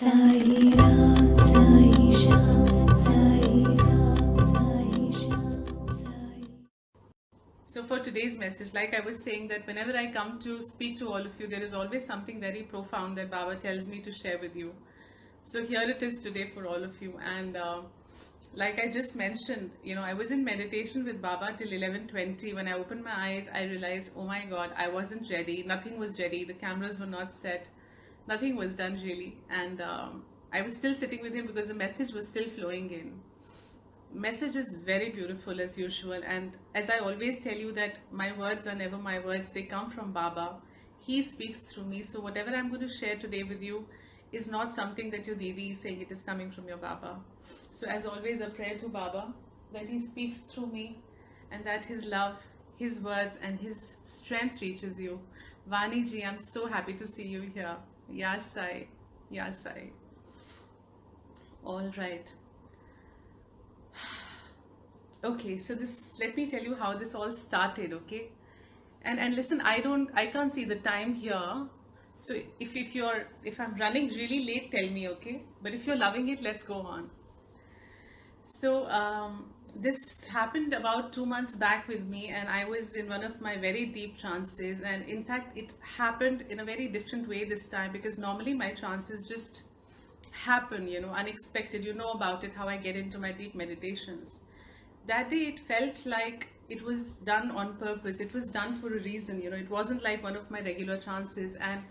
Sai Ram, Sai Shyam, Sai Ram, Sai Shyam, Sai. So for today's message, like I was saying, that whenever I come to speak to all of you, there is always something very profound that Baba tells me to share with you. So here it is today for all of you. And like I just mentioned, I was in meditation with Baba till 11:20. When I opened my eyes, I realized, oh my God, I wasn't ready. Nothing was ready. The cameras were not set. Nothing was done really. And I was still sitting with him because the message was still flowing in. Message is very beautiful as usual, and as I always tell you that my words are never my words, they come from Baba. He speaks through me, so whatever I'm going to share today with you is not something that your Didi is saying, it is coming from your Baba. So as always, a prayer to Baba that he speaks through me and that his love, his words and his strength reaches you. Vani ji, I'm so happy to see you here. Yasai, Yasai. All right. Okay, so this, let me tell you how this all started, okay? And listen, I can't see the time here. So if I'm running really late, tell me, okay? But if you're loving it, let's go on. So this happened about 2 months back with me, and I was in one of my very deep trances. And in fact, it happened in a very different way this time, because normally my trances just happen, unexpected. You know about it, how I get into my deep meditations. That day it felt like it was done on purpose. It was done for a reason. It wasn't like one of my regular trances. And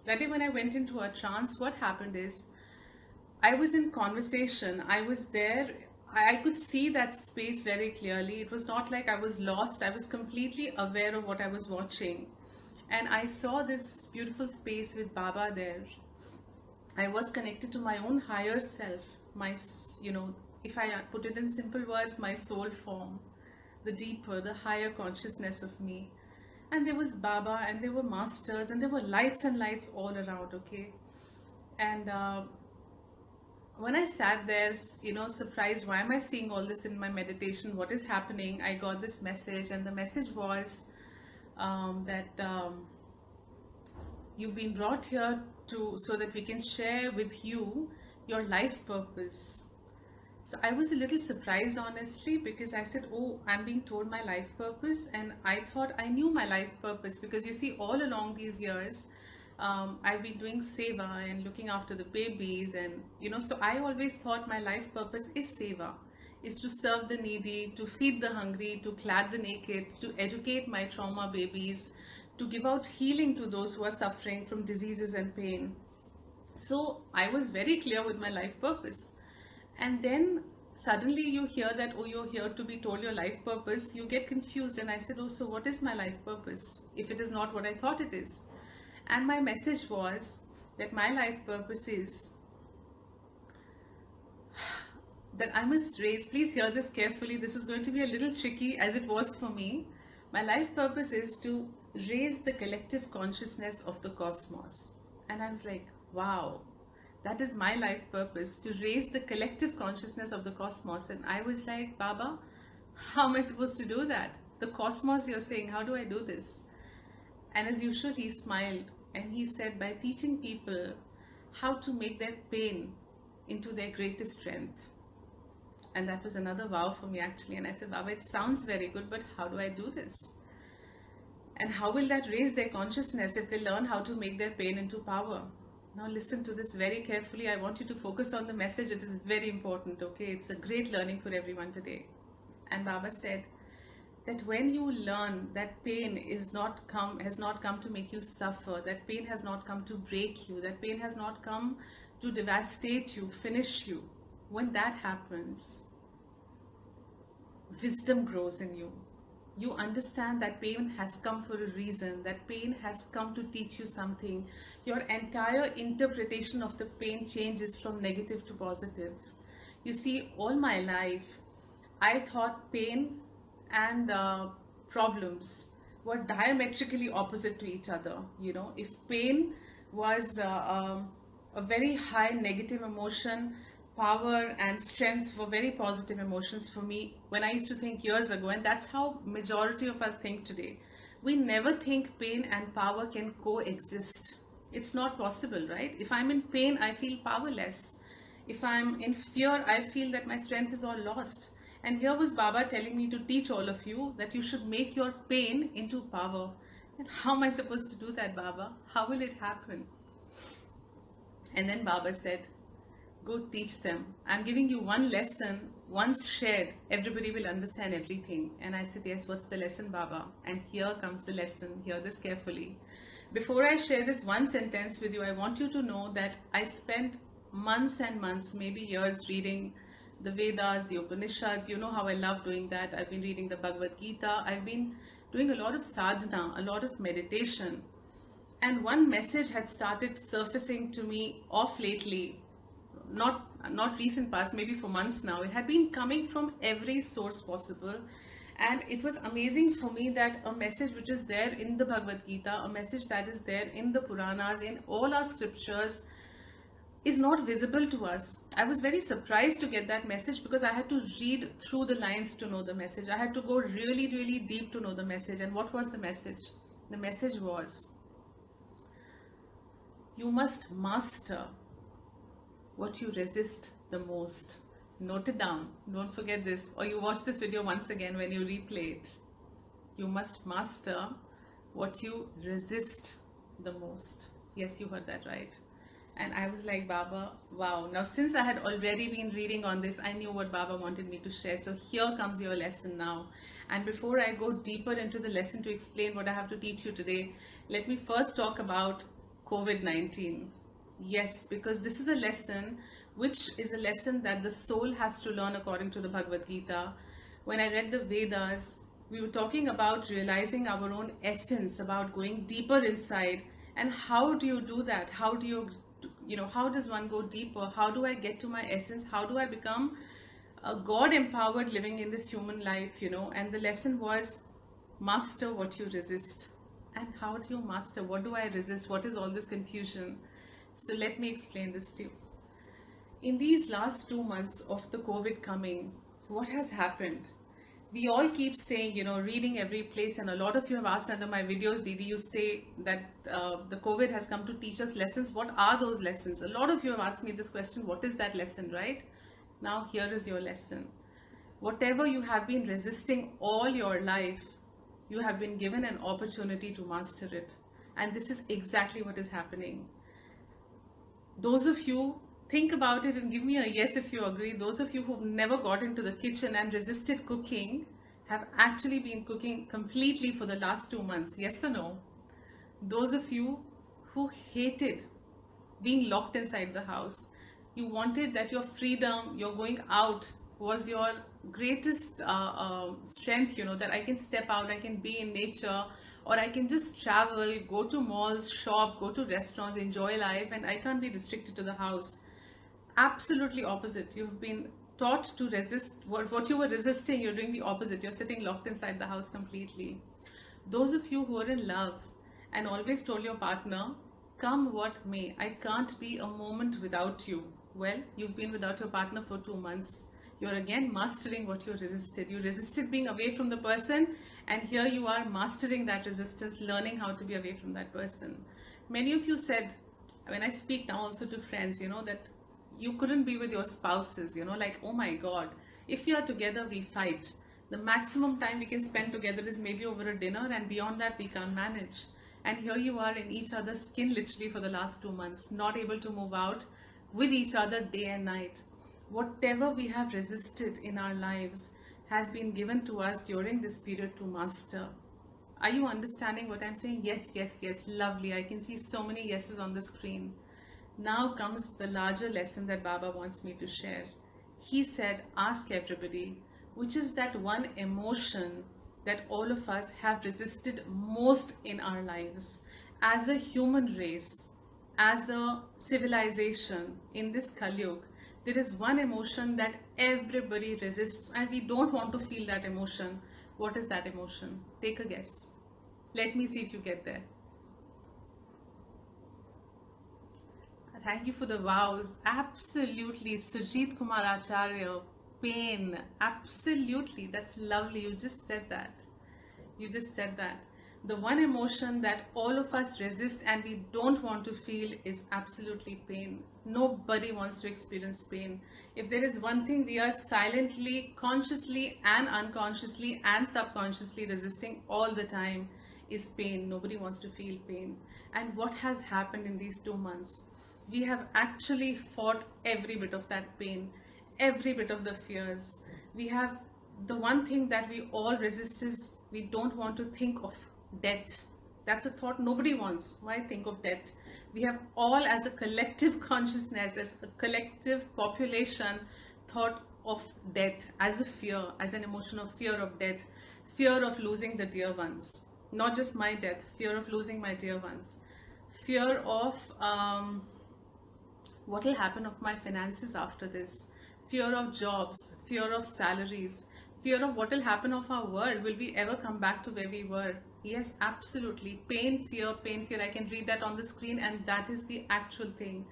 that day when I went into a trance, what happened is I was in conversation. I was there. I could see that space very clearly. It was not like I was lost. I was completely aware of what I was watching. And I saw this beautiful space with Baba there. I was connected to my own higher self, if I put it in simple words, my soul form, the deeper, the higher consciousness of me. And there was Baba, and there were masters, and there were lights and lights all around, okay? And when I sat there, surprised, why am I seeing all this in my meditation? What is happening? I got this message, and the message was that you've been brought here so that we can share with you your life purpose. So I was a little surprised, honestly, because I said, oh, I'm being told my life purpose. And I thought I knew my life purpose, because you see, all along these years, I've been doing seva and looking after the babies. And, so I always thought my life purpose is seva, is to serve the needy, to feed the hungry, to clad the naked, to educate my trauma babies, to give out healing to those who are suffering from diseases and pain. So I was very clear with my life purpose. And then suddenly you hear that, oh, you're here to be told your life purpose. You get confused. And I said, oh, so what is my life purpose if it is not what I thought it is? And my message was that my life purpose is that I must raise, please hear this carefully. This is going to be a little tricky, as it was for me. My life purpose is to raise the collective consciousness of the cosmos. And I was like, wow, that is my life purpose, to raise the collective consciousness of the cosmos. And I was like, Baba, how am I supposed to do that? The cosmos, you're saying, how do I do this? And as usual, he smiled and he said, by teaching people how to make their pain into their greatest strength. And that was another wow for me, actually. And I said, Baba, it sounds very good, but how do I do this? And how will that raise their consciousness if they learn how to make their pain into power? Now listen to this very carefully. I want you to focus on the message. It is very important, okay? It's a great learning for everyone today. And Baba said that when you learn that pain has not come to make you suffer, that pain has not come to break you, that pain has not come to devastate you, finish you, when that happens, wisdom grows in you. You understand that pain has come for a reason, that pain has come to teach you something. Your entire interpretation of the pain changes from negative to positive. You see, all my life, I thought pain and problems were diametrically opposite to each other. If pain was a very high negative emotion, power and strength were very positive emotions for me when I used to think years ago, and that's how majority of us think today. We never think pain and power can coexist. It's not possible, right? If I'm in pain, I feel powerless. If I'm in fear, I feel that my strength is all lost. And here was Baba telling me to teach all of you that you should make your pain into power. And how am I supposed to do that, Baba? How will it happen? And then Baba said, go teach them. I'm giving you one lesson. Once shared, everybody will understand everything. And I said, yes, what's the lesson, Baba? And here comes the lesson. Hear this carefully. Before I share this one sentence with you, I want you to know that I spent months and months, maybe years, reading the Vedas, the Upanishads. You know how I love doing that. I've been reading the Bhagavad Gita. I've been doing a lot of sadhana, a lot of meditation. And one message had started surfacing to me off lately, not recent past, maybe for months now. It had been coming from every source possible, and it was amazing for me that a message which is there in the Bhagavad Gita, a message that is there in the Puranas, in all our scriptures, is not visible to us. I was very surprised to get that message because I had to read through the lines to know the message. I had to go really, really deep to know the message. And what was the message? The message was, you must master what you resist the most. Note it down. Don't forget this. Or you watch this video once again when you replay it. You must master what you resist the most. Yes, you heard that right. And I was like, Baba, wow. Now, since I had already been reading on this, I knew what Baba wanted me to share. So here comes your lesson now. And before I go deeper into the lesson to explain what I have to teach you today, let me first talk about COVID-19. Yes, because this is a lesson which is a lesson that the soul has to learn according to the Bhagavad Gita. When I read the Vedas, we were talking about realizing our own essence, about going deeper inside. And how do you do that? How do you, how does one go deeper? How do I get to my essence? How do I become a God-empowered living in this human life, And the lesson was, master what you resist. And how do you master? What do I resist? What is all this confusion? So let me explain this to you. In these last 2 months of the COVID coming, what has happened? We all keep saying, reading every place, and a lot of you have asked under my videos, Didi, you say that the COVID has come to teach us lessons. What are those lessons? A lot of you have asked me this question, what is that lesson, right? Now here is your lesson. Whatever you have been resisting all your life, you have been given an opportunity to master it. And this is exactly what is happening. Those of you, think about it and give me a yes if you agree. Those of you who've never got into the kitchen and resisted cooking have actually been cooking completely for the last 2 months. Yes or no? Those of you who hated being locked inside the house, you wanted that your freedom, your going out was your greatest strength, that I can step out, I can be in nature, or I can just travel, go to malls, shop, go to restaurants, enjoy life, and I can't be restricted to the house. Absolutely opposite. You've been taught to resist what you were resisting. You're doing the opposite. You're sitting locked inside the house completely. Those of you who are in love and always told your partner, come what may, I can't be a moment without you. Well, you've been without your partner for 2 months. You're again mastering what you resisted. You resisted being away from the person, and here you are mastering that resistance, learning how to be away from that person. Many of you said, when I speak now also to friends, that you couldn't be with your spouses, like, oh my God, if we are together, we fight. The maximum time we can spend together is maybe over a dinner, and beyond that, we can't manage. And here you are in each other's skin literally for the last 2 months, not able to move out with each other day and night. Whatever we have resisted in our lives has been given to us during this period to master. Are you understanding what I'm saying? Yes, yes, yes. Lovely. I can see so many yeses on the screen. Now comes the larger lesson that Baba wants me to share. He said, ask everybody, which is that one emotion that all of us have resisted most in our lives as a human race, as a civilization in this Kali Yuga. There is one emotion that everybody resists, and we don't want to feel that emotion. What is that emotion? Take a guess. Let me see if you get there. Thank you for the vows. Absolutely. Sujit Kumar Acharya, pain. Absolutely. That's lovely. You just said that. You just said that. The one emotion that all of us resist and we don't want to feel is absolutely pain. Nobody wants to experience pain. If there is one thing we are silently, consciously, and unconsciously and subconsciously resisting all the time, is pain. Nobody wants to feel pain. And what has happened in these 2 months? We have actually fought every bit of that pain, every bit of the fears. We have, the one thing that we all resist is we don't want to think of death. That's a thought nobody wants. Why think of death? We have all, as a collective consciousness, as a collective population, thought of death as a fear, as an emotion of fear of death, fear of losing the dear ones. Not just my death, fear of losing my dear ones, fear of what will happen of my finances after this, fear of jobs, fear of salaries, fear of what will happen of our world. Will we ever come back to where we were? Yes, absolutely. Pain, fear, pain, fear. I can read that on the screen, and that is the actual thing.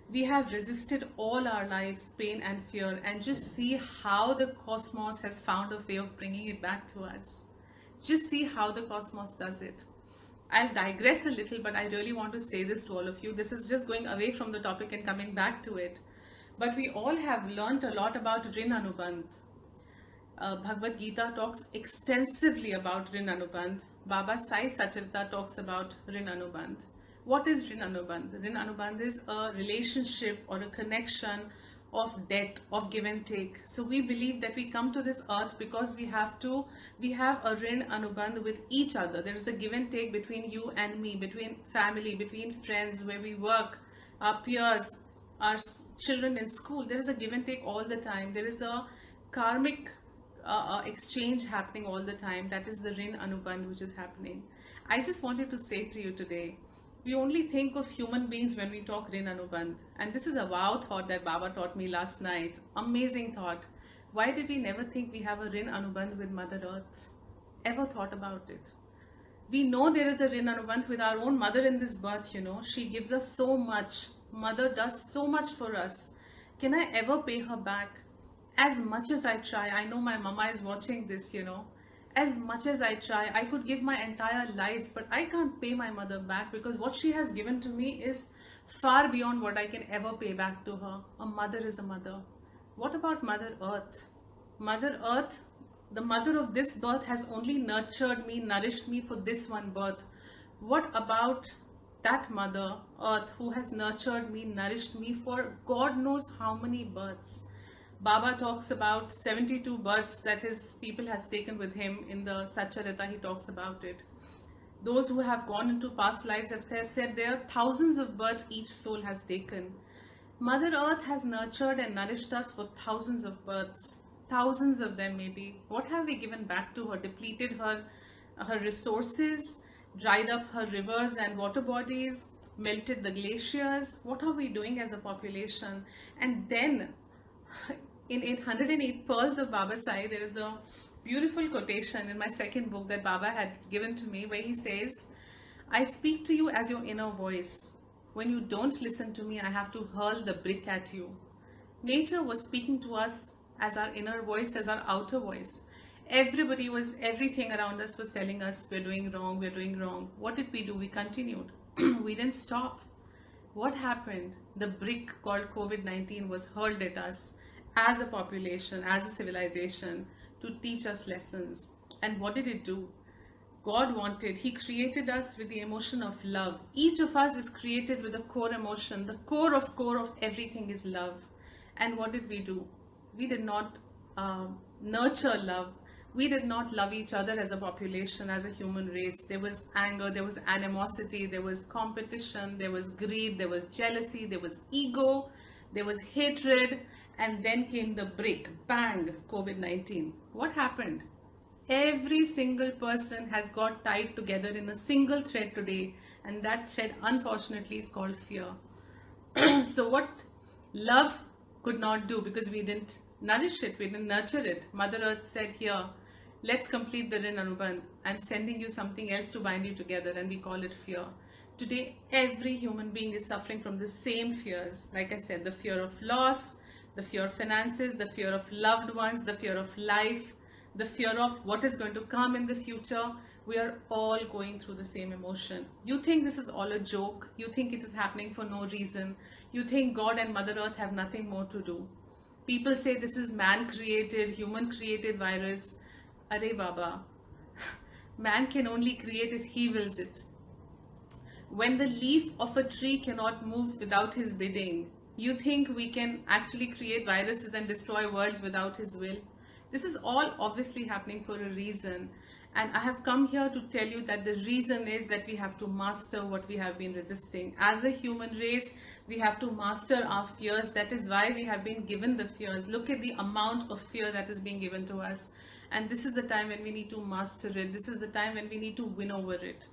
We have resisted all our lives pain and fear, and just see how the cosmos has found a way of bringing it back to us. Just see how the cosmos does it. I'll digress a little, but I really want to say this to all of you. This is just going away from the topic and coming back to it. But we all have learnt a lot about Rin Anubandh. Bhagavad Gita talks extensively about Rin Anubandh. Baba Sai Sacharita talks about Rin Anubandh. What is Rin Anubandh? Rin Anubandh is a relationship or a connection of debt, of give and take. So we believe that we come to this earth because we have a Rin Anubandh with each other. There is a give and take between you and me, between family, between friends, where we work, our peers, our children in school. There is a give and take all the time. There is a karmic exchange happening all the time. That is the Rin Anubandh which is happening. I just wanted to say to you today, we only think of human beings when we talk Rin Anubandh. And this is a wow thought that Baba taught me last night. Amazing thought. Why did we never think we have a Rin Anubandh with Mother Earth? Ever thought about it? We know there is a Rin Anubandh with our own mother in this birth, you know. She gives us so much. Mother does so much for us. Can I ever pay her back? As much as I try, I know my mama is watching this, you know. As much as I try, I could give my entire life, but I can't pay my mother back, because what she has given to me is far beyond what I can ever pay back to her. A mother is a mother. What about Mother Earth? Mother Earth, the mother of this birth, has only nurtured me, nourished me for this one birth. What about that Mother Earth who has nurtured me, nourished me for God knows how many births? Baba talks about 72 births that his people has taken with him. In the Satcharita, he talks about it. Those who have gone into past lives have said there are thousands of births each soul has taken. Mother Earth has nurtured and nourished us for thousands of births. Thousands of them maybe. What have we given back to her? Depleted her resources, dried up her rivers and water bodies, melted the glaciers. What are we doing as a population? And then in 108 Pearls of Baba Sai, there is a beautiful quotation in my second book that Baba had given to me, where he says, I speak to you as your inner voice. When you don't listen to me, I have to hurl the brick at you. Nature was speaking to us as our inner voice, as our outer voice. Everything around us was telling us we're doing wrong, we're doing wrong. What did we do? We continued. We didn't stop. What happened? The brick called COVID-19 was hurled at us as a population, as a civilization, to teach us lessons. And what did it do? God wanted, He created us with the emotion of love. Each of us is created with a core emotion. The core of everything is love. And what did we do? We did not nurture love. We did not love each other as a population, as a human race. There was anger, there was animosity, there was competition, there was greed, there was jealousy, there was ego, there was hatred, and then came the brick, bang, COVID-19. What happened? Every single person has got tied together in a single thread today, and that thread, unfortunately, is called fear. So what love could not do, because we didn't nourish it, we didn't nurture it. Mother Earth said, here, let's complete the Rin Anubandh. I'm sending you something else to bind you together, and we call it fear. Today, every human being is suffering from the same fears. Like I said, the fear of loss, the fear of finances, the fear of loved ones, the fear of life, the fear of what is going to come in the future. We are all going through the same emotion. You think this is all a joke. You think it is happening for no reason. You think God and Mother Earth have nothing more to do. People say this is man created, human created virus. Arey Baba, man can only create if he wills it. When the leaf of a tree cannot move without his bidding, you think we can actually create viruses and destroy worlds without his will? This is all obviously happening for a reason. And I have come here to tell you that the reason is that we have to master what we have been resisting. As a human race, we have to master our fears. That is why we have been given the fears. Look at the amount of fear that is being given to us. And this is the time when we need to master it. This is the time when we need to win over it.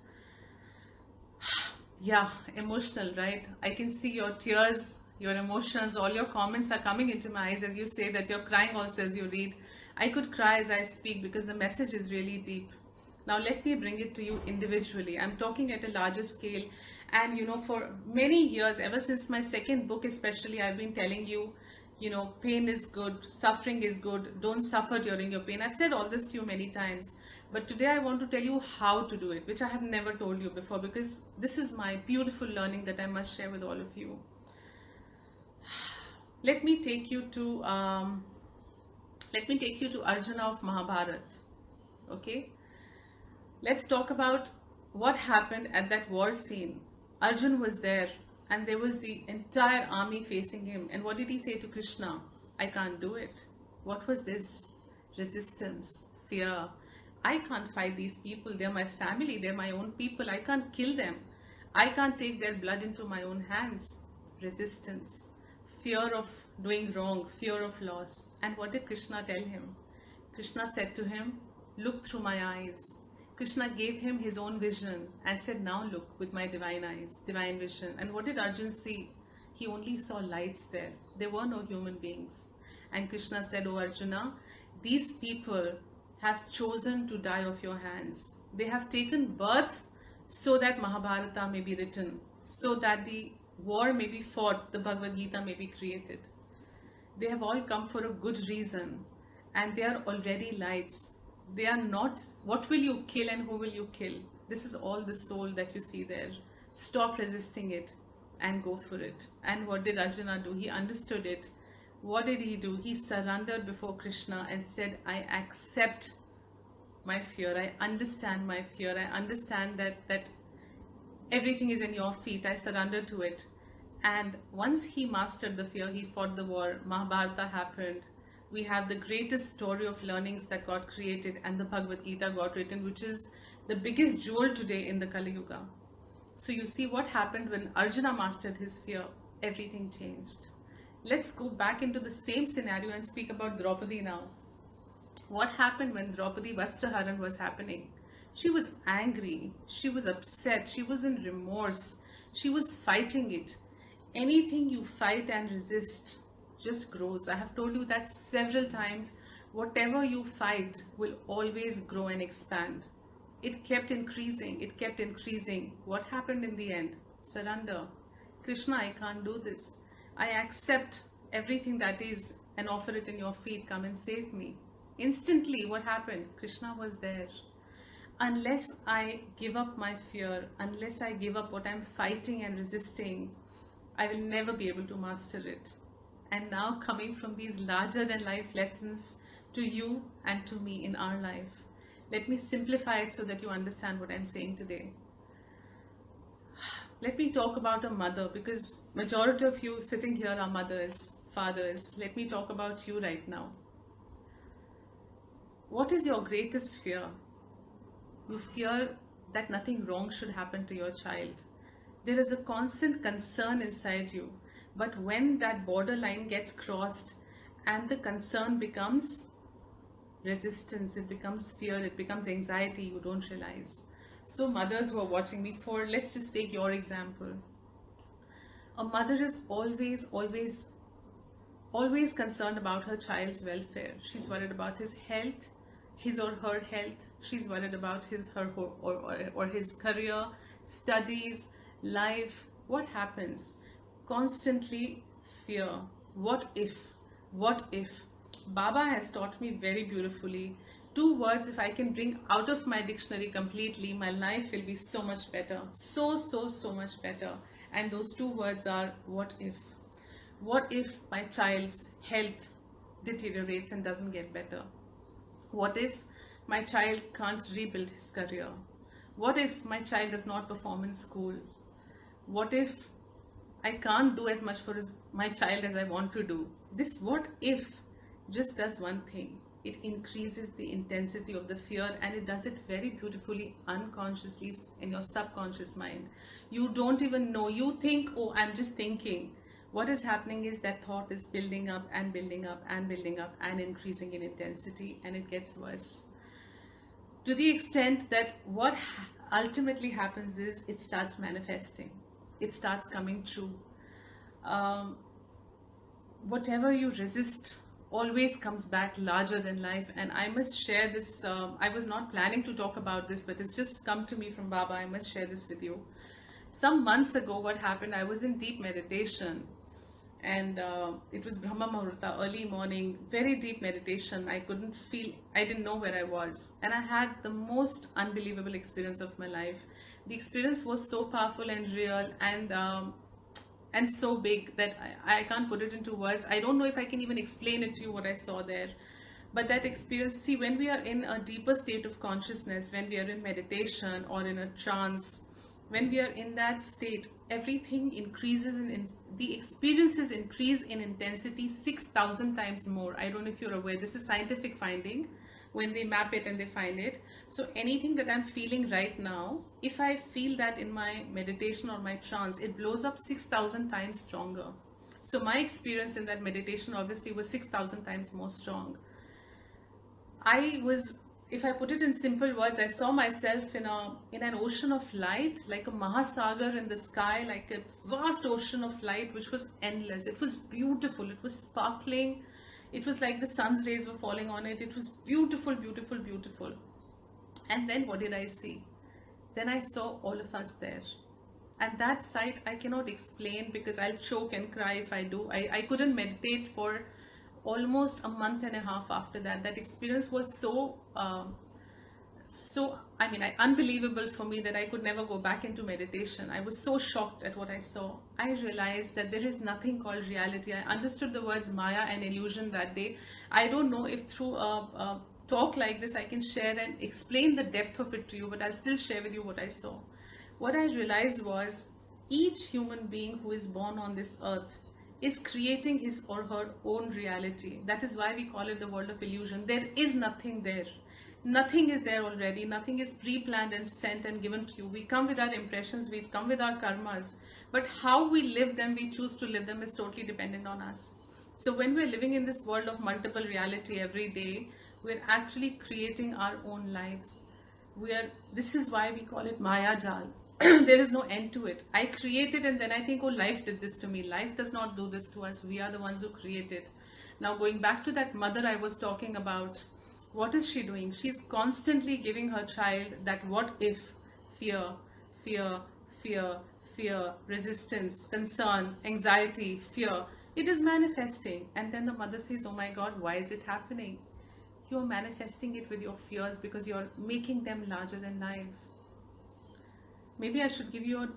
Yeah, emotional, right? I can see your tears, your emotions, all your comments are coming into my eyes as you say that you're crying also as you read. I could cry as I speak because the message is really deep. Now let me bring it to you individually. I'm talking at a larger scale, and for many years, ever since my second book especially, I've been telling you, pain is good, suffering is good, don't suffer during your pain. I've said all this to you many times, but today I want to tell you how to do it, which I have never told you before, because this is my beautiful learning that I must share with all of you. Let me take you to Arjuna of Mahabharat. Okay, let's talk about what happened at that war scene. Arjun was there, and there was the entire army facing him. And what did he say to Krishna? I can't do it. What was this? Resistance, fear. I can't fight these people. They're my family. They're my own people. I can't kill them. I can't take their blood into my own hands. Resistance, fear of doing wrong, fear of loss. And what did Krishna tell him? Krishna said to him, look through my eyes. Krishna gave him his own vision and said, now look with my divine eyes, divine vision. And what did Arjun see? He only saw lights there. There were no human beings. And Krishna said, oh Arjuna, these people have chosen to die of your hands. They have taken birth so that Mahabharata may be written, so that the war may be fought, the Bhagavad Gita may be created. They have all come for a good reason, and they are already lights. They are not, what will you kill and who will you kill? This is all the soul that you see there. Stop resisting it and go for it. And what did Arjuna do? He understood it. What did he do? He surrendered before Krishna and said, I accept my fear. I understand my fear. I understand that everything is in your feet. I surrender to it. And once he mastered the fear, he fought the war. Mahabharata happened. We have the greatest story of learnings that got created, and the Bhagavad Gita got written, which is the biggest jewel today in the Kali Yuga. So you see what happened when Arjuna mastered his fear. Everything changed. Let's go back into the same scenario and speak about Draupadi now. What happened when Draupadi Vastraharan was happening? She was angry. She was upset. She was in remorse. She was fighting it. Anything you fight and resist just grows. I have told you that several times. Whatever you fight will always grow and expand. It kept increasing. It kept increasing. What happened in the end? Surrender. Krishna, I can't do this. I accept everything that is and offer it in your feet. Come and save me. Instantly, what happened? Krishna was there. Unless I give up my fear, unless I give up what I'm fighting and resisting, I will never be able to master it. And now, coming from these larger than life lessons to you and to me in our life, let me simplify it so that you understand what I'm saying today. Let me talk about a mother, because majority of you sitting here are mothers, fathers. Let me talk about you right now. What is your greatest fear? You fear that nothing wrong should happen to your child. There is a constant concern inside you. But when that borderline gets crossed and the concern becomes resistance, it becomes fear, it becomes anxiety, you don't realize. So mothers who are watching me, let's just take your example. A mother is always concerned about her child's welfare. She's worried about his health, his or her health. She's worried about his career, studies, life. What happens? Constantly fear. What if? What if? Baba has taught me very beautifully two words, if I can bring out of my dictionary completely, my life will be so much better. So much better. And those two words are what if. What if my child's health deteriorates and doesn't get better? What if my child can't rebuild his career? What if my child does not perform in school? What if I can't do as much for my child as I want to do? This what if just does one thing. It increases the intensity of the fear, and it does it very beautifully unconsciously in your subconscious mind. You don't even know. You think, oh, I'm just thinking. What is happening is that thought is building up and building up and building up and increasing in intensity, and it gets worse. To the extent that what ultimately happens is it starts manifesting. It starts coming true. Whatever you resist always comes back larger than life. And I must share this. I was not planning to talk about this, but it's just come to me from Baba. I must share this with you. Some months ago, what happened, I was in deep meditation, and it was Brahma Muhurta, early morning, very deep meditation. I didn't know where I was. And I had the most unbelievable experience of my life. The experience was so powerful and real, and so big that I can't put it into words. I don't know if I can even explain it to you what I saw there. But that experience, see, when we are in a deeper state of consciousness, when we are in meditation or in a trance, when we are in that state, everything increases the experiences increase in intensity 6,000 times more. I don't know if you're aware. This is scientific finding when they map it and they find it. So anything that I'm feeling right now, if I feel that in my meditation or my trance, it blows up 6,000 times stronger. So my experience in that meditation obviously was 6,000 times more strong. If I put it in simple words, I saw myself in an ocean of light, like a Mahasagar in the sky, like a vast ocean of light, which was endless. It was beautiful. It was sparkling. It was like the sun's rays were falling on it. It was beautiful, beautiful, beautiful. And then what did I see? Then I saw all of us there. And that sight I cannot explain, because I'll choke and cry if I do. I couldn't meditate for almost a month and a half after that. That experience was unbelievable for me that I could never go back into meditation. I was so shocked at what I saw. I realized that there is nothing called reality. I understood the words Maya and illusion that day. I don't know if through a talk like this I can share and explain the depth of it to you, but I'll still share with you what I saw. What I realized was each human being who is born on this earth is creating his or her own reality. That is why we call it the world of illusion. There is nothing there. Nothing is there already. Nothing is pre-planned and sent and given to you. We come with our impressions, we come with our karmas, but how we live them, we choose to live them, is totally dependent on us. So when we're living in this world of multiple reality every day, we're actually creating our own lives. This is why we call it Maya Jal. There is no end to it. I create it and then I think, oh, life did this to me. Life does not do this to us. We are the ones who create it. Now, going back to that mother I was talking about, what is she doing? She's constantly giving her child that what if, fear, fear, fear, fear, resistance, concern, anxiety, fear. It is manifesting. And then the mother says, oh my God, why is it happening? You're manifesting it with your fears because you're making them larger than life. Maybe I should give you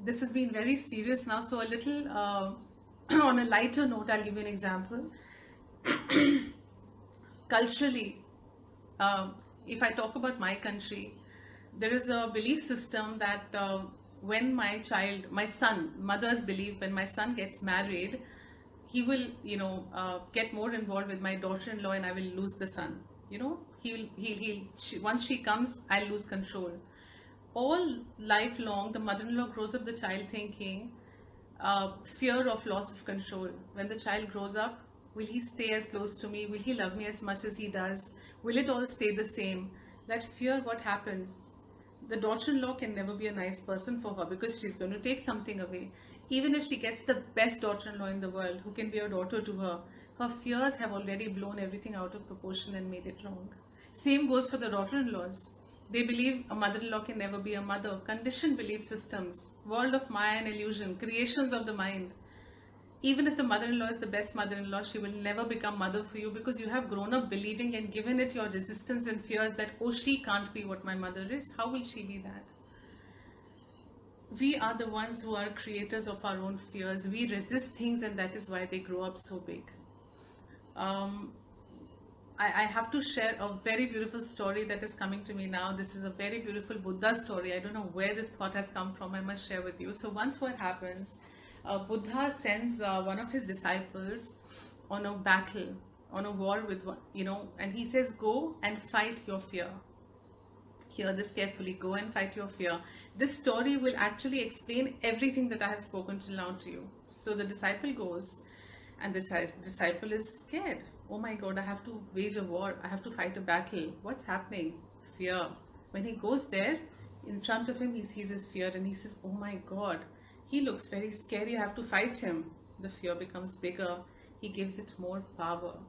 this has been very serious now, so a little on a lighter note, I'll give you an example. Culturally, if I talk about my country, there is a belief system that when mothers believe when my son gets married, he will, get more involved with my daughter-in-law and I will lose the son. Once she comes, I'll lose control. All life long, the mother-in-law grows up the child thinking fear of loss of control. When the child grows up, will he stay as close to me? Will he love me as much as he does? Will it all stay the same? That fear, what happens? The daughter-in-law can never be a nice person for her because she's going to take something away. Even if she gets the best daughter-in-law in the world who can be a daughter to her, her fears have already blown everything out of proportion and made it wrong. Same goes for the daughter-in-laws. They believe a mother-in-law can never be a mother. Conditioned belief systems, world of Maya and illusion, creations of the mind. Even if the mother-in-law is the best mother-in-law, she will never become mother for you, because you have grown up believing and given it your resistance and fears that, oh, she can't be what my mother is. How will she be that? We are the ones who are creators of our own fears. We resist things, and that is why they grow up so big. Um, I have to share a very beautiful story that is coming to me now. This is a very beautiful Buddha story. I don't know where this thought has come from. I must share with you. So once what happens, Buddha sends one of his disciples on a battle, on a war with, and he says, go and fight your fear. Hear this carefully. Go and fight your fear. This story will actually explain everything that I have spoken till now to you. So the disciple goes, and the disciple is scared. Oh my God, I have to wage a war. I have to fight a battle. What's happening? Fear. When he goes there, in front of him, he sees his fear and he says, oh my God, he looks very scary. I have to fight him. The fear becomes bigger. He gives it more power.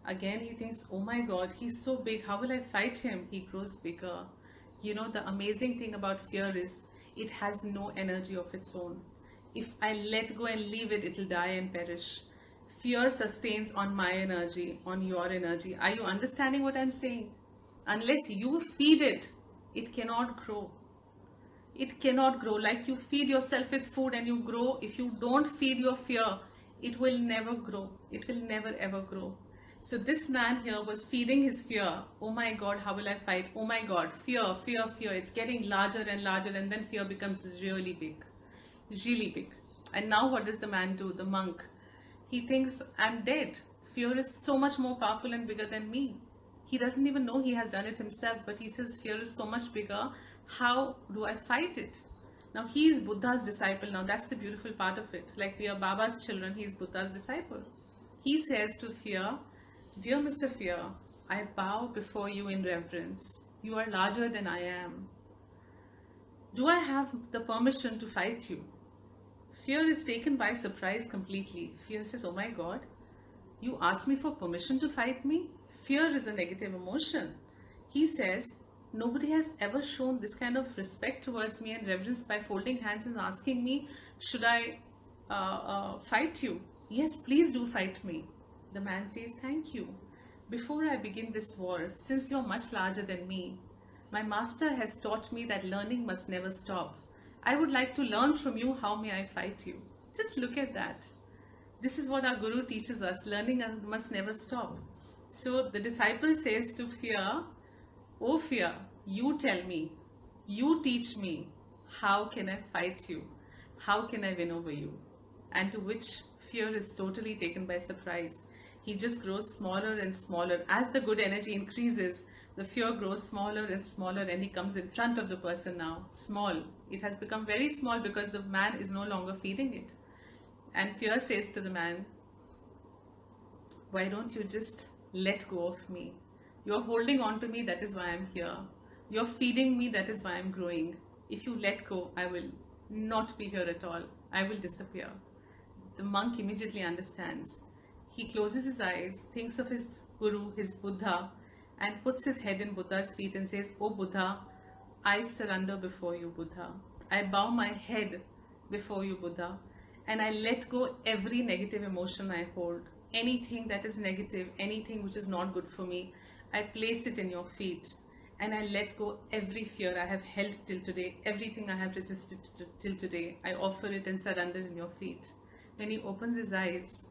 Again, he thinks, oh my God, he's so big. How will I fight him? He grows bigger. The amazing thing about fear is it has no energy of its own. If I let go and leave it, it'll die and perish. Fear sustains on my energy, on your energy. Are you understanding what I'm saying? Unless you feed it, it cannot grow. It cannot grow. Like you feed yourself with food and you grow. If you don't feed your fear, it will never grow. It will never ever grow. So this man here was feeding his fear. Oh my God, how will I fight? Oh my God, fear, fear, fear. It's getting larger and larger, and then fear becomes really big. Really big. And now what does the man do? The monk. He thinks, I'm dead. Fear is so much more powerful and bigger than me. He doesn't even know he has done it himself, but he says fear is so much bigger. How do I fight it? Now he is Buddha's disciple. Now that's the beautiful part of it. Like we are Baba's children, he is Buddha's disciple. He says to fear, dear Mr. Fear, I bow before you in reverence. You are larger than I am. Do I have the permission to fight you? Fear is taken by surprise completely. Fear says, oh my God, you asked me for permission to fight me? Fear is a negative emotion. He says, nobody has ever shown this kind of respect towards me and reverence by folding hands and asking me, should I fight you? Yes, please do fight me. The man says, thank you. Before I begin this war, since you're much larger than me, my master has taught me that learning must never stop. I would like to learn from you. How may I fight you? Just look at that. This is what our Guru teaches us. Learning must never stop. So the disciple says to fear, oh fear, you tell me, you teach me, how can I fight you? How can I win over you? And to which fear is totally taken by surprise. He just grows smaller and smaller. As the good energy increases, the fear grows smaller and smaller, and he comes in front of the person now, small. It has become very small because the man is no longer feeding it. And fear says to the man, why don't you just let go of me? You're holding on to me, that is why I'm here. You're feeding me, that is why I'm growing. If you let go, I will not be here at all. I will disappear. The monk immediately understands. He closes his eyes, thinks of his Guru, his Buddha, and puts his head in Buddha's feet and says, oh Buddha, I surrender before you, Buddha. I bow my head before you, Buddha, and I let go every negative emotion I hold. Anything that is negative, anything which is not good for me, I place it in your feet, and I let go every fear I have held till today, everything I have resisted till today. I offer it and surrender in your feet. When he opens his eyes,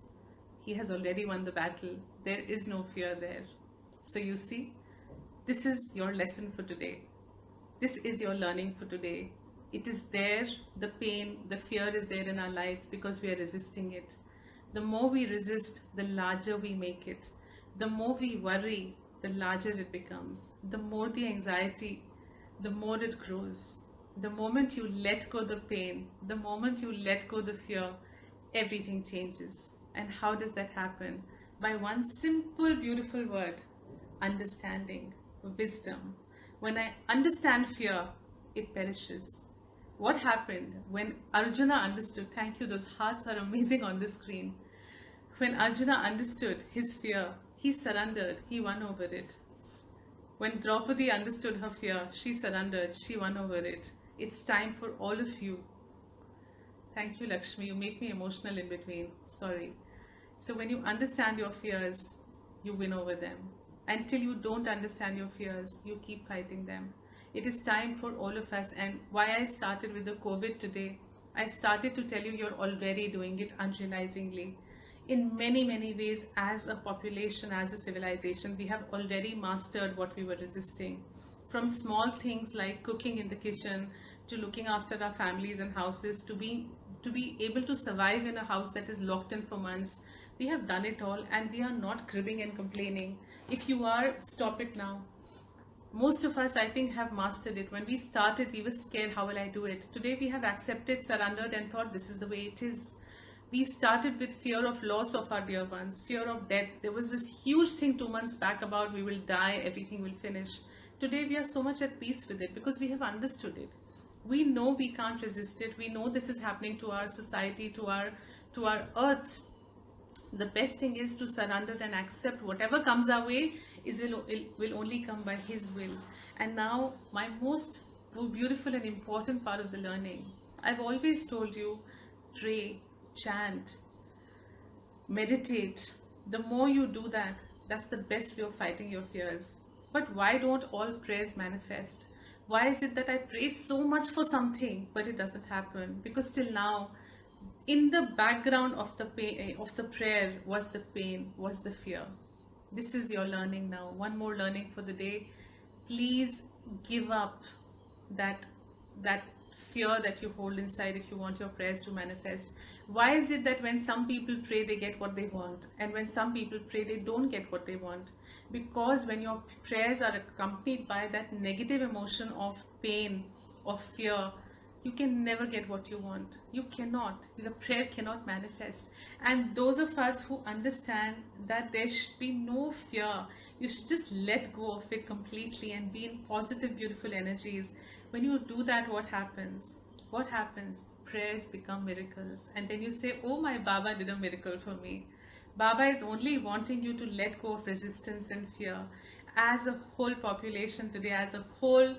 he has already won the battle. There is no fear there. So you see, this is your lesson for today. This is your learning for today. It is there, the pain, the fear is there in our lives because we are resisting it. The more we resist, the larger we make it. The more we worry, the larger it becomes. The more the anxiety, the more it grows. The moment you let go the pain, the moment you let go the fear, everything changes. And how does that happen? By one simple, beautiful word, understanding, wisdom. When I understand fear, it perishes. What happened when Arjuna understood? Thank you, those hearts are amazing on the screen. When Arjuna understood his fear, he surrendered, he won over it. When Draupadi understood her fear, she surrendered, she won over it. It's time for all of you Thank you, Lakshmi. You make me emotional in between. Sorry. So, when you understand your fears, you win over them. Until you don't understand your fears, you keep fighting them. It is time for all of us. And why I started with the COVID today, I started to tell you you're already doing it unrealizingly. In many, many ways, as a population, as a civilization, we have already mastered what we were resisting. From small things like cooking in the kitchen to looking after our families and houses to be able to survive in a house that is locked in for months. We have done it all and we are not cribbing and complaining. If you are, stop it now. Most of us, I think, have mastered it. When we started, we were scared, how will I do it? Today, we have accepted, surrendered, and thought this is the way it is. We started with fear of loss of our dear ones, fear of death. There was this huge thing 2 months back about we will die, everything will finish. Today, we are so much at peace with it because we have understood it. We know we can't resist it. We know this is happening to our society, to our earth. The best thing is to surrender and accept whatever comes our way will only come by His will. And now, my most beautiful and important part of the learning, I've always told you, pray, chant, meditate. The more you do that, that's the best way of fighting your fears. But why don't all prayers manifest? Why is it that I pray so much for something but it doesn't happen? Because till now, in the background of the pain, of the prayer, was the pain, was the fear. This is your learning now. One more learning for the day. Please give up that fear that you hold inside if you want your prayers to manifest. Why is it that when some people pray they get what they want, and when some people pray they don't get what they want? Because when your prayers are accompanied by that negative emotion of pain, of fear, you can never get what you want. You cannot. The prayer cannot manifest. And those of us who understand that there should be no fear, you should just let go of it completely and be in positive, beautiful energies. When you do that, what happens? What happens? Prayers become miracles. And then you say, oh, my Baba did a miracle for me. Baba is only wanting you to let go of resistance and fear. As a whole population today, as a whole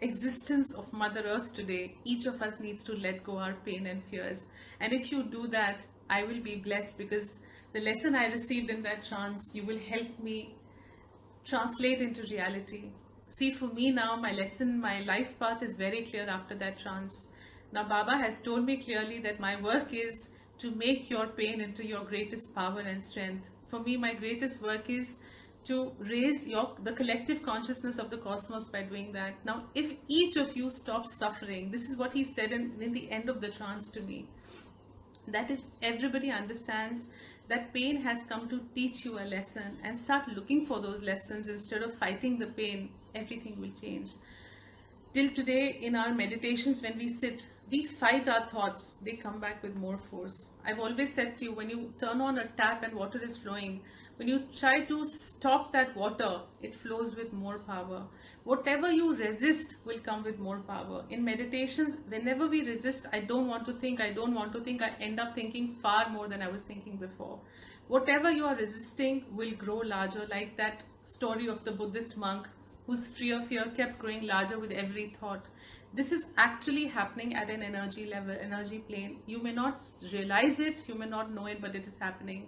existence of Mother Earth today, each of us needs to let go our pain and fears. And if you do that, I will be blessed, because the lesson I received in that trance, you will help me translate into reality. See, for me now, my lesson, my life path is very clear after that trance. Now, Baba has told me clearly that my work is to make your pain into your greatest power and strength. For me, my greatest work is to raise the collective consciousness of the cosmos by doing that. Now, if each of you stops suffering, this is what he said in the end of the trance to me, that is, everybody understands that pain has come to teach you a lesson, and start looking for those lessons instead of fighting the pain, everything will change. Till today, in our meditations, when we sit, we fight our thoughts, they come back with more force. I've always said to you, when you turn on a tap and water is flowing, when you try to stop that water, it flows with more power. Whatever you resist will come with more power. In meditations, whenever we resist, I don't want to think, I end up thinking far more than I was thinking before. Whatever you are resisting will grow larger, like that story of the Buddhist monk whose fear kept growing larger with every thought. This is actually happening at an energy level, energy plane. You may not realize it, you may not know it, but it is happening.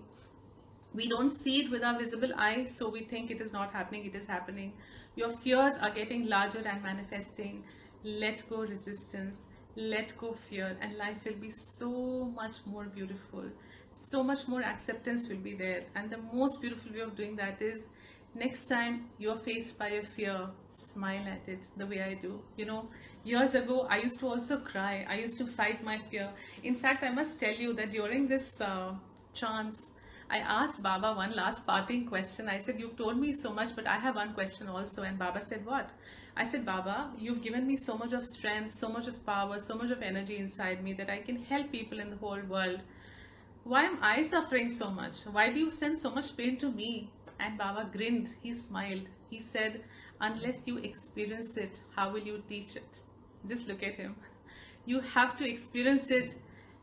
We don't see it with our visible eye, so we think it is not happening. It is happening. Your fears are getting larger and manifesting. Let go resistance, let go fear, and life will be so much more beautiful. So much more acceptance will be there. And the most beautiful way of doing that is, next time you're faced by a fear, smile at it the way I do. You know, years ago, I used to also cry. I used to fight my fear. In fact, I must tell you that during this trance, I asked Baba one last parting question. I said, you've told me so much, but I have one question also. And Baba said, what? I said, Baba, you've given me so much of strength, so much of power, so much of energy inside me that I can help people in the whole world. Why am I suffering so much? Why do you send so much pain to me? And Baba grinned. He smiled. He said, unless you experience it, how will you teach it? Just look at him. You have to experience it,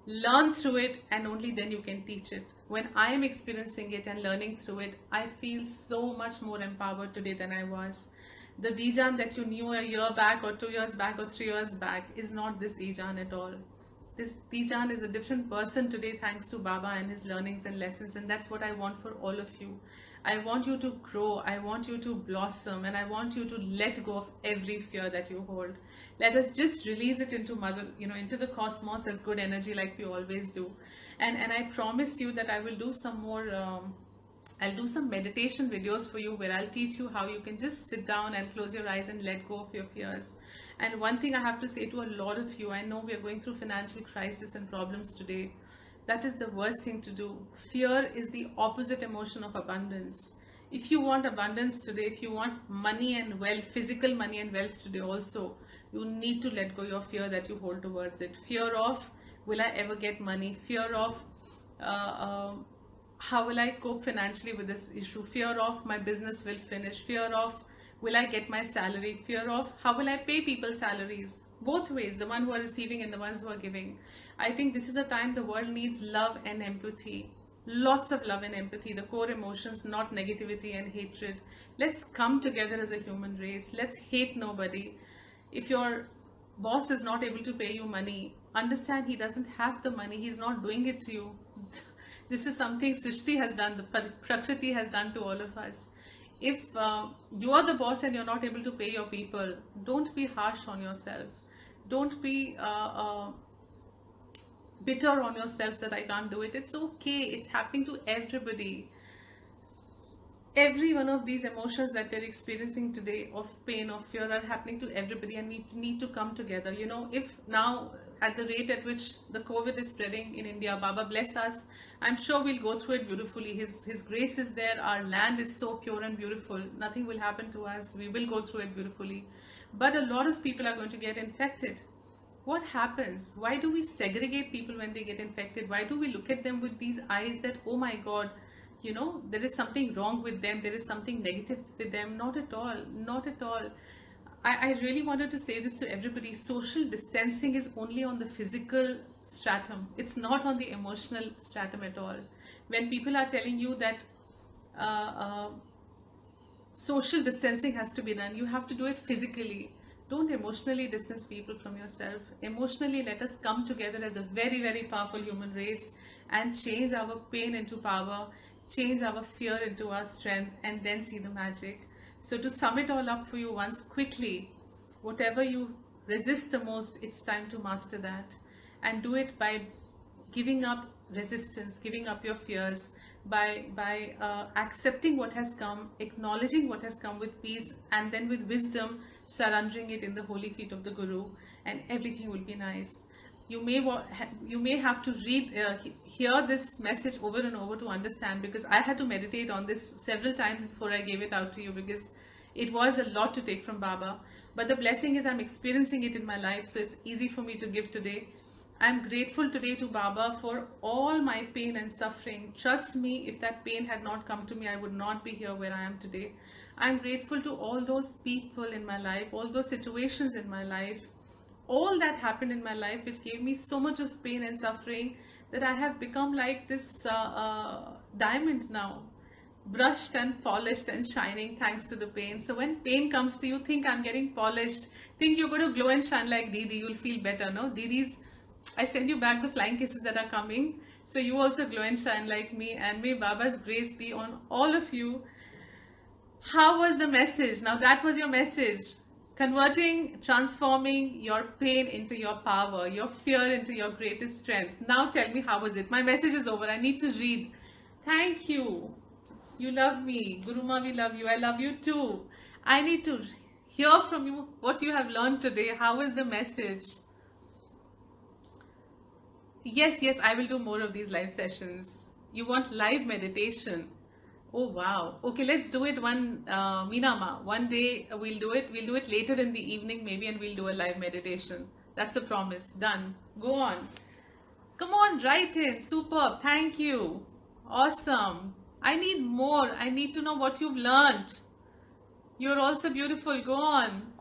learn through it, and only then you can teach it. When I am experiencing it and learning through it, I feel so much more empowered today than I was. The Dijan that you knew a year back or 2 years back or 3 years back is not this Dijan at all. This Dijan is a different person today thanks to Baba and his learnings and lessons, and that's what I want for all of you. I want you to grow, I want you to blossom, and I want you to let go of every fear that you hold. Let us just release it into mother, into the cosmos as good energy like we always do. And I promise you that I will do some more I'll do some meditation videos for you where I'll teach you how you can just sit down and close your eyes and let go of your fears. And one thing I have to say to a lot of you, I know we are going through financial crisis and problems today. That is the worst thing to do. Fear is the opposite emotion of abundance. If you want abundance today, if you want money and wealth, physical money and wealth today also, you need to let go your fear that you hold towards it. Fear of, will I ever get money? Fear of, how will I cope financially with this issue? Fear of, my business will finish. Fear of, will I get my salary? Fear of, how will I pay people salaries? Both ways, the one who are receiving and the ones who are giving. I think this is a time the world needs love and empathy. Lots of love and empathy, the core emotions, not negativity and hatred. Let's come together as a human race. Let's hate nobody. If your boss is not able to pay you money, understand he doesn't have the money. He's not doing it to you. This is something Srishti has done, the Prakriti has done to all of us. If you are the boss and you're not able to pay your people, don't be harsh on yourself. Don't be bitter on yourself that I can't do it. It's okay. It's happening to everybody. Every one of these emotions that we're experiencing today of pain, of fear are happening to everybody, and we need to come together. If now at the rate at which the COVID is spreading in India, Baba bless us, I'm sure we'll go through it beautifully. His grace is there. Our land is so pure and beautiful. Nothing will happen to us. We will go through it beautifully. But a lot of people are going to get infected. What happens? Why do we segregate people when they get infected? Why do we look at them with these eyes that, oh my God, there is something wrong with them, there is something negative with them? Not at all, not at all. I really wanted to say this to everybody. Social distancing is only on the physical stratum. It's not on the emotional stratum at all. When people are telling you that social distancing has to be done, you have to do it physically. Don't emotionally distance people from yourself. Emotionally, let us come together as a very, very powerful human race and change our pain into power, change our fear into our strength, and then see the magic. So to sum it all up for you once quickly, whatever you resist the most, it's time to master that. And do it by giving up resistance, giving up your fears, by accepting what has come, acknowledging what has come with peace, and then with wisdom, surrendering it in the holy feet of the Guru, and everything will be nice. You may have to hear this message over and over to understand, because I had to meditate on this several times before I gave it out to you, because it was a lot to take from Baba. But the blessing is I'm experiencing it in my life, so it's easy for me to give today. I'm grateful today to Baba for all my pain and suffering. Trust me, if that pain had not come to me, I would not be here where I am today. I'm grateful to all those people in my life, all those situations in my life, all that happened in my life which gave me so much of pain and suffering, that I have become like this diamond now, brushed and polished and shining thanks to the pain. So when pain comes to you, think I'm getting polished, think you're going to glow and shine like Didi, you'll feel better, no? Didis, I send you back the flying kisses that are coming, so you also glow and shine like me, and may Baba's grace be on all of you. How was the message? Now that was your message. Converting, transforming your pain into your power, your fear into your greatest strength. Now tell me, how was it? My message is over. I need to read. Thank you. You love me. Guruma, we love you. I love you too. I need to hear from you what you have learned today. How was the message? Yes, I will do more of these live sessions. You want live meditation? Oh wow. Okay, let's do it Meenama. One day we'll do it. We'll do it later in the evening maybe, and we'll do a live meditation. That's a promise. Done. Go on. Come on, write in. Superb. Thank you. Awesome. I need more. I need to know what you've learned. You're also beautiful. Go on.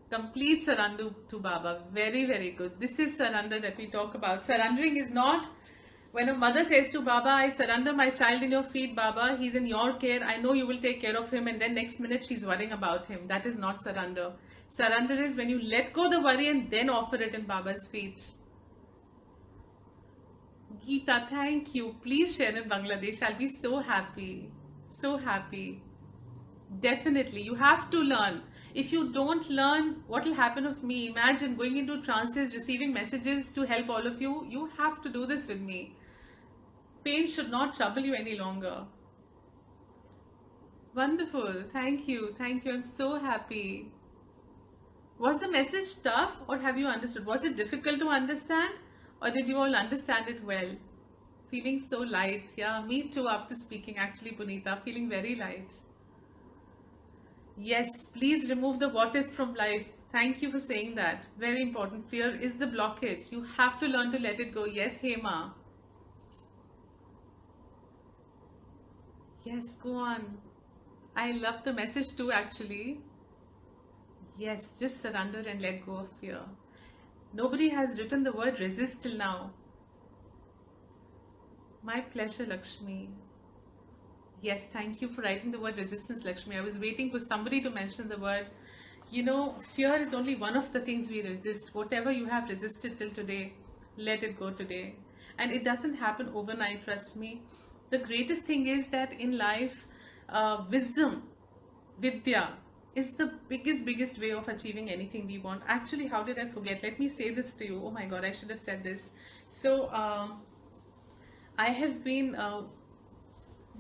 Complete surrender to Baba. Very, very good. This is surrender that we talk about. Surrendering is not When a mother says to Baba, I surrender my child in your feet, Baba, he's in your care, I know you will take care of him, and then next minute she's worrying about him. That is not surrender. Surrender is when you let go the worry and then offer it in Baba's feet. Geeta, thank you. Please share in Bangladesh. I'll be so happy. So happy. Definitely. You have to learn. If you don't learn, what will happen of me? Imagine going into trances, receiving messages to help all of you. You have to do this with me. Pain should not trouble you any longer. Wonderful. Thank you. Thank you. I'm so happy. Was the message tough or have you understood? Was it difficult to understand or did you all understand it well? Feeling so light. Yeah, me too after speaking actually, Punita. Feeling very light. Yes, please remove the what if from life. Thank you for saying that. Very important. Fear is the blockage. You have to learn to let it go. Yes, Hema. Yes, go on. I love the message too, actually. Yes, just surrender and let go of fear. Nobody has written the word resist till now. My pleasure, Lakshmi. Yes, thank you for writing the word resistance, Lakshmi. I was waiting for somebody to mention the word. You know, fear is only one of the things we resist. Whatever you have resisted till today, let it go today. And it doesn't happen overnight, trust me. The greatest thing is that in life, wisdom, vidya, is the biggest way of achieving anything we want. Actually, how did I forget? Let me say this to you. Oh my God, I should have said this. So, I have been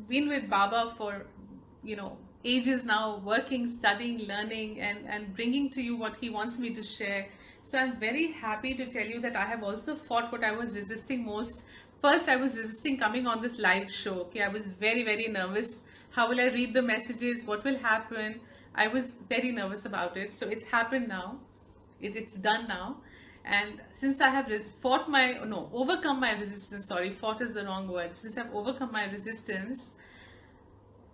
with Baba for, ages now, working, studying, learning, and bringing to you what he wants me to share. So I'm very happy to tell you that I have also fought what I was resisting most. First, I was resisting coming on this live show. Okay, I was very nervous. How will I read the messages? What will happen? I was very nervous about it. So it's happened now. It's done now. And since I have overcome my resistance, sorry, fought is the wrong word. Since I've overcome my resistance,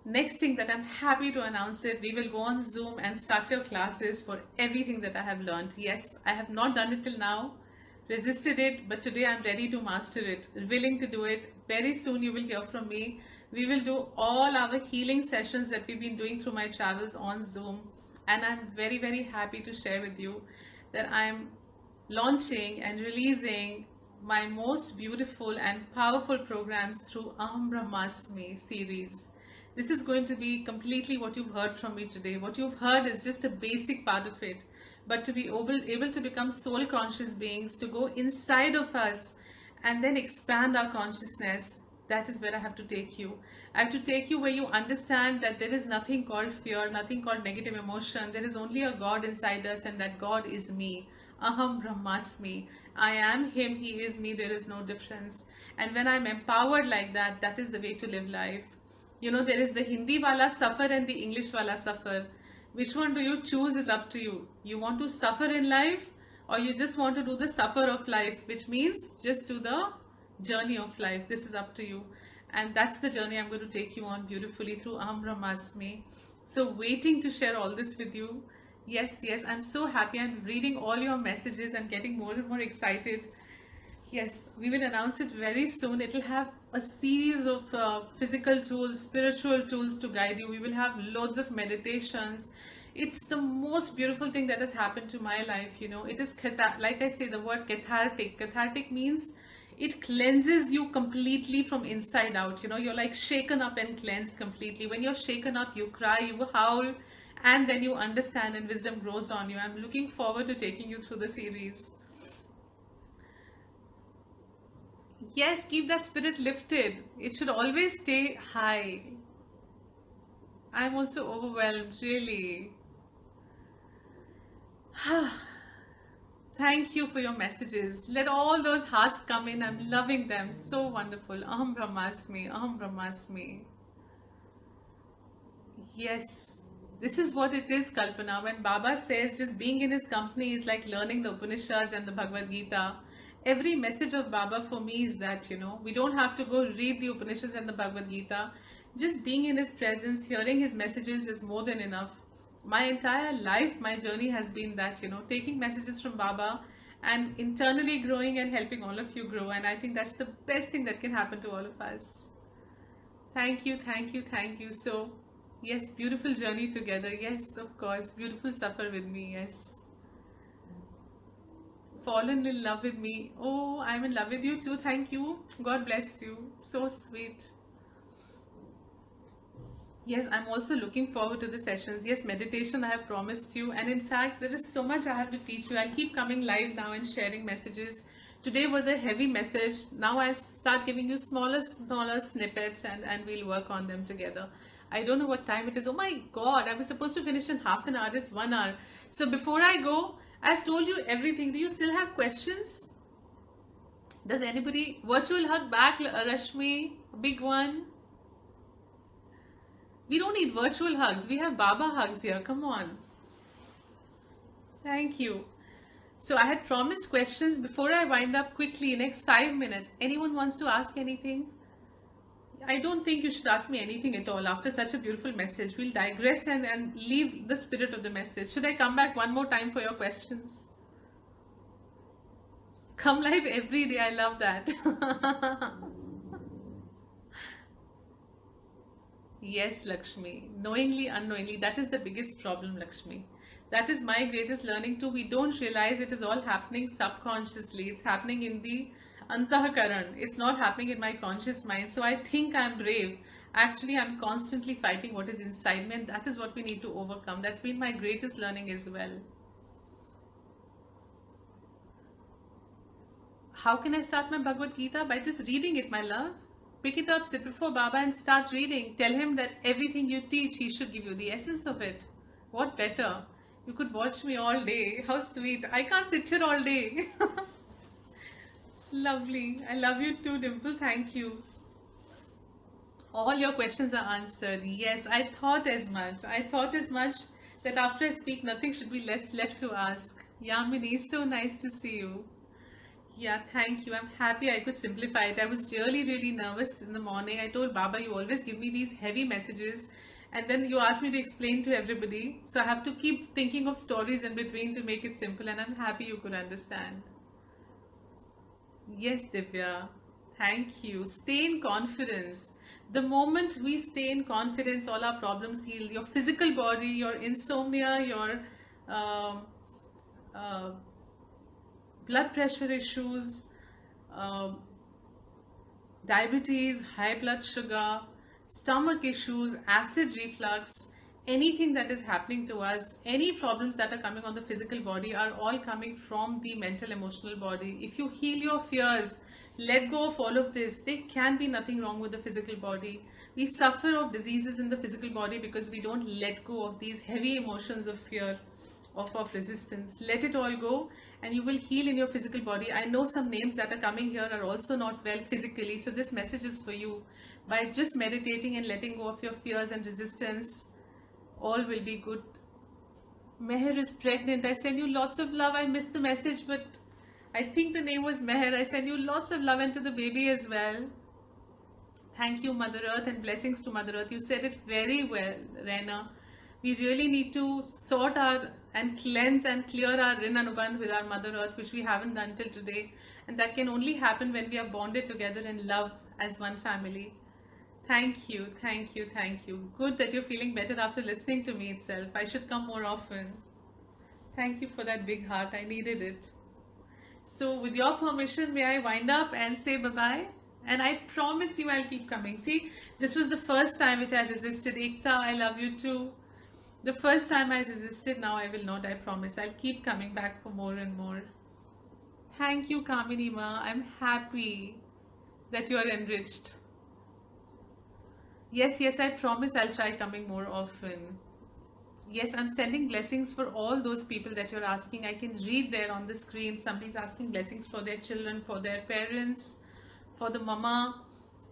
next thing that I'm happy to announce it, we will go on Zoom and start your classes for everything that I have learned. Yes, I have not done it till now, resisted it, but today I'm ready to master it, willing to do it. Very soon you will hear from me. We will do all our healing sessions that we've been doing through my travels on Zoom. And I'm very happy to share with you that I'm launching and releasing my most beautiful and powerful programs through Aham Brahmasmi series. This is going to be completely what you've heard from me today. What you've heard is just a basic part of it. But to be able to become soul conscious beings, to go inside of us and then expand our consciousness, that is where I have to take you. I have to take you where you understand that there is nothing called fear, nothing called negative emotion. There is only a God inside us, and that God is me. Aham Brahmasmi. I am him, he is me, there is no difference. And when I'm empowered like that, that is the way to live life. There is the Hindi wala suffer and the English wala suffer. Which one do you choose is up to you. You want to suffer in life, or you just want to do the suffer of life, which means just do the journey of life. This is up to you. And that's the journey I'm going to take you on beautifully through Aham Brahmasmi. So waiting to share all this with you. Yes, I'm so happy. I'm reading all your messages and getting more and more excited. Yes, we will announce it very soon. It will have a series of physical tools, spiritual tools to guide you. We will have loads of meditations. It's the most beautiful thing that has happened to my life. It is, like I say, the word cathartic. Cathartic means it cleanses you completely from inside out. You're like shaken up and cleansed completely. When you're shaken up, you cry, you howl, and then you understand and wisdom grows on you. I'm looking forward to taking you through the series. Yes, keep that spirit lifted. It should always stay high. I'm also overwhelmed, really. Thank you for your messages. Let all those hearts come in. I'm loving them. So wonderful. Aham Brahmasmi, Aham Brahmasmi. Yes, this is what it is, Kalpana. When Baba says just being in his company is like learning the Upanishads and the Bhagavad Gita. Every message of Baba for me is that, we don't have to go read the Upanishads and the Bhagavad Gita. Just being in his presence, hearing his messages is more than enough. My entire life, my journey has been that, taking messages from Baba and internally growing and helping all of you grow. And I think that's the best thing that can happen to all of us. Thank you, thank you, thank you. So, yes, beautiful journey together. Yes, of course. Beautiful suffer with me. Yes. Fallen in love with me. Oh, I'm in love with you too. Thank you. God bless you. So sweet. Yes, I'm also looking forward to the sessions. Yes, meditation I have promised you. And in fact, there is so much I have to teach you. I'll keep coming live now and sharing messages. Today was a heavy message. Now I'll start giving you smaller snippets, and we'll work on them together. I don't know what time it is. Oh my God, I was supposed to finish in half an hour. It's 1 hour. So before I go, I've told you everything. Do you still have questions? Does anybody? Virtual hug back, Rashmi? Big one. We don't need virtual hugs. We have Baba hugs here. Come on. Thank you. So I had promised questions before I wind up quickly, next 5 minutes. Anyone wants to ask anything? I don't think you should ask me anything at all after such a beautiful message. We'll digress and leave the spirit of the message. Should I come back one more time for your questions? Come live every day. I love that. Yes, Lakshmi. Knowingly, unknowingly, that is the biggest problem, Lakshmi. That is my greatest learning too. We don't realize it is all happening subconsciously. It's happening in the antahakaran. It's not happening in my conscious mind. So I think I'm brave. Actually, I'm constantly fighting what is inside me, and that is what we need to overcome. That's been my greatest learning as well. How can I start my Bhagavad Gita? By just reading it, my love. Pick it up, sit before Baba and start reading. Tell him that everything you teach, he should give you the essence of it. What better? You could watch me all day. How sweet. I can't sit here all day. Lovely. I love you too, Dimple. Thank you. All your questions are answered. Yes, I thought as much. I thought as much that after I speak, nothing should be left to ask. Yamini, so nice to see you. Yeah, thank you. I'm happy I could simplify it. I was really nervous in the morning. I told Baba, you always give me these heavy messages, and then you ask me to explain to everybody. So I have to keep thinking of stories in between to make it simple, and I'm happy you could understand. Yes, Divya. Thank you. Stay in confidence. The moment we stay in confidence, all our problems heal. Your physical body, your insomnia, your blood pressure issues, diabetes, high blood sugar, stomach issues, acid reflux, anything that is happening to us, any problems that are coming on the physical body are all coming from the mental emotional body. If you heal your fears, let go of all of this, there can be nothing wrong with the physical body. We suffer of diseases in the physical body because we don't let go of these heavy emotions of fear, of resistance. Let it all go and you will heal in your physical body. I know some names that are coming here are also not well physically, so this message is for you. By just meditating and letting go of your fears and resistance, all will be good. Meher is pregnant. I send you lots of love. I missed the message, but I think the name was Meher. I send you lots of love and to the baby as well. Thank you, Mother Earth, and blessings to Mother Earth. You said it very well, Reina. We really need to sort our and cleanse and clear our Rin Anubandh with our Mother Earth, which we haven't done till today. And that can only happen when we are bonded together in love as one family. Thank you, thank you, thank you. Good that you're feeling better after listening to me itself. I should come more often. Thank you for that big heart. I needed it. So with your permission, may I wind up and say bye-bye? And I promise you I'll keep coming. See, this was the first time which I resisted. Ekta, I love you too. The first time I resisted, now I will not, I promise. I'll keep coming back for more and more. Thank you, Kamini Ma. I'm happy that you are enriched. Yes, I promise I'll try coming more often. Yes, I'm sending blessings for all those people that you're asking. I can read there on the screen. Somebody's asking blessings for their children, for their parents, for the mama.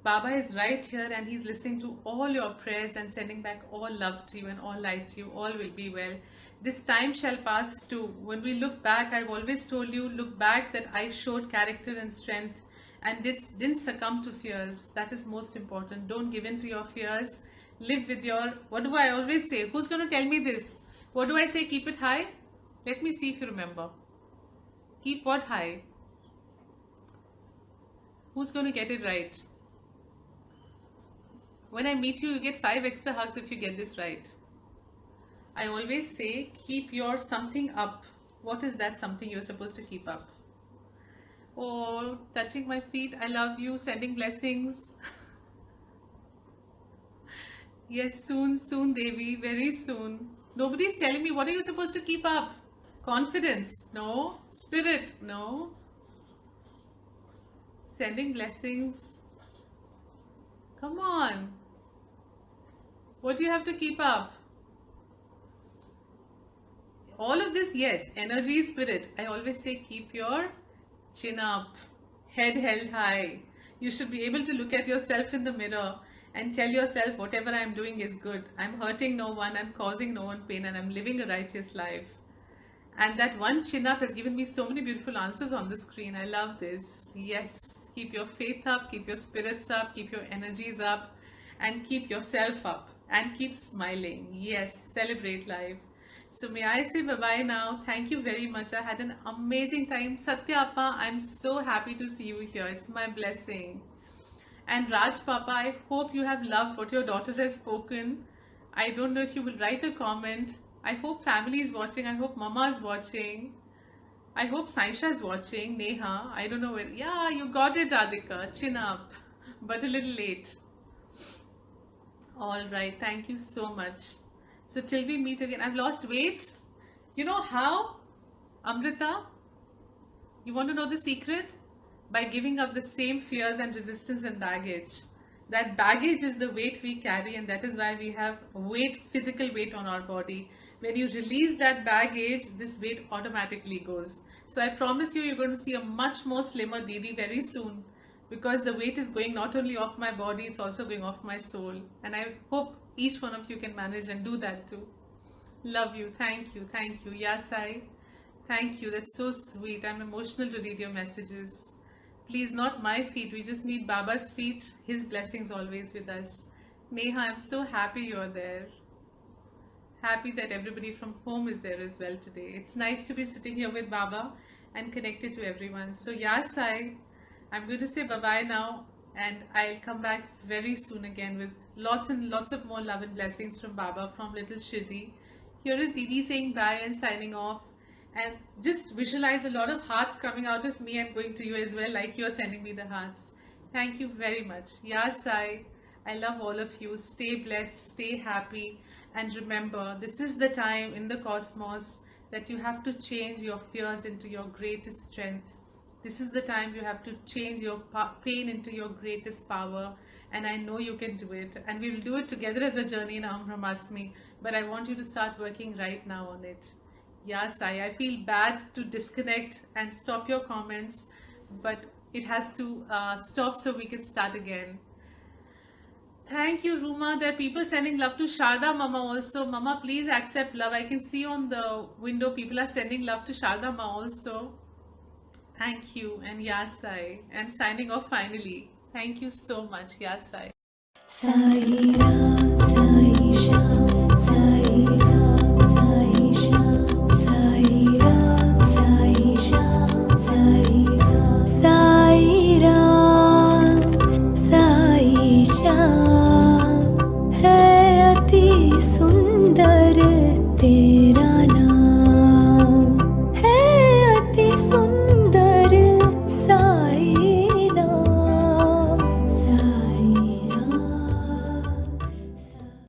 Baba is right here and he's listening to all your prayers and sending back all love to you and all light to you. All will be well. This time shall pass too. When we look back, I've always told you, look back that I showed character and strength and didn't succumb to fears. That is most important. Don't give in to your fears. Live with your, what do I always say? Who's going to tell me this? What do I say? Keep it high? Let me see if you remember. Keep what high? Who's going to get it right? When I meet you, you get 5 extra hugs if you get this right. I always say, keep your something up. What is that something you're supposed to keep up? Oh, touching my feet, I love you, sending blessings. Yes, soon, soon, Devi, very soon. Nobody's telling me what are you supposed to keep up? Confidence? No. Spirit? No. Sending blessings? Come on. What do you have to keep up? All of this, yes. Energy, spirit. I always say keep your chin up, head held high. You should be able to look at yourself in the mirror and tell yourself whatever I'm doing is good. I'm hurting no one, I'm causing no one pain, and I'm living a righteous life. And that one chin up has given me so many beautiful answers on the screen. I love this. Yes, keep your faith up, keep your spirits up, keep your energies up, and keep yourself up, and keep smiling. Yes, celebrate life. So may I say bye-bye now. Thank you very much. I had an amazing time. Satya Appa, I'm so happy to see you here. It's my blessing. And Raj Papa, I hope you have loved what your daughter has spoken. I don't know if you will write a comment. I hope family is watching. I hope Mama is watching. I hope Saisha is watching. Neha, I don't know where. Yeah, you got it, Radhika. Chin up. But a little late. All right. Thank you so much. So till we meet again, I've lost weight. You know how? Amrita, you want to know the secret? By giving up the same fears and resistance and baggage. That baggage is the weight we carry, and that is why we have weight, physical weight on our body. When you release that baggage, this weight automatically goes. So I promise you, you're going to see a much more slimmer Didi very soon, because the weight is going not only off my body, it's also going off my soul. And I hope each one of you can manage and do that too. Love you. Thank you. Thank you. Yasai. Thank you. That's so sweet. I'm emotional to read your messages. Please, not my feet. We just need Baba's feet. His blessings always with us. Neha, I'm so happy you're there. Happy that everybody from home is there as well today. It's nice to be sitting here with Baba and connected to everyone. So Yasai, I'm going to say bye-bye now, and I'll come back very soon again with lots and lots of more love and blessings from Baba, from little Shiji. Here is Didi saying bye and signing off. And just visualize a lot of hearts coming out of me and going to you as well, like you're sending me the hearts. Thank you very much. Yasai, I love all of you. Stay blessed, stay happy, and remember, this is the time in the cosmos that you have to change your fears into your greatest strength. This is the time you have to change your pain into your greatest power, and I know you can do it. And we will do it together as a journey in Aham Brahmasmi, but I want you to start working right now on it. Yes, I feel bad to disconnect and stop your comments, but it has to stop so we can start again. Thank you, Ruma. There are people sending love to Sharda Mama also. Mama, please accept love. I can see on the window people are sending love to Sharda Mama also. Thank you. And Yasai. And signing off finally. Thank you so much, Yasai. Sai Ram, Sai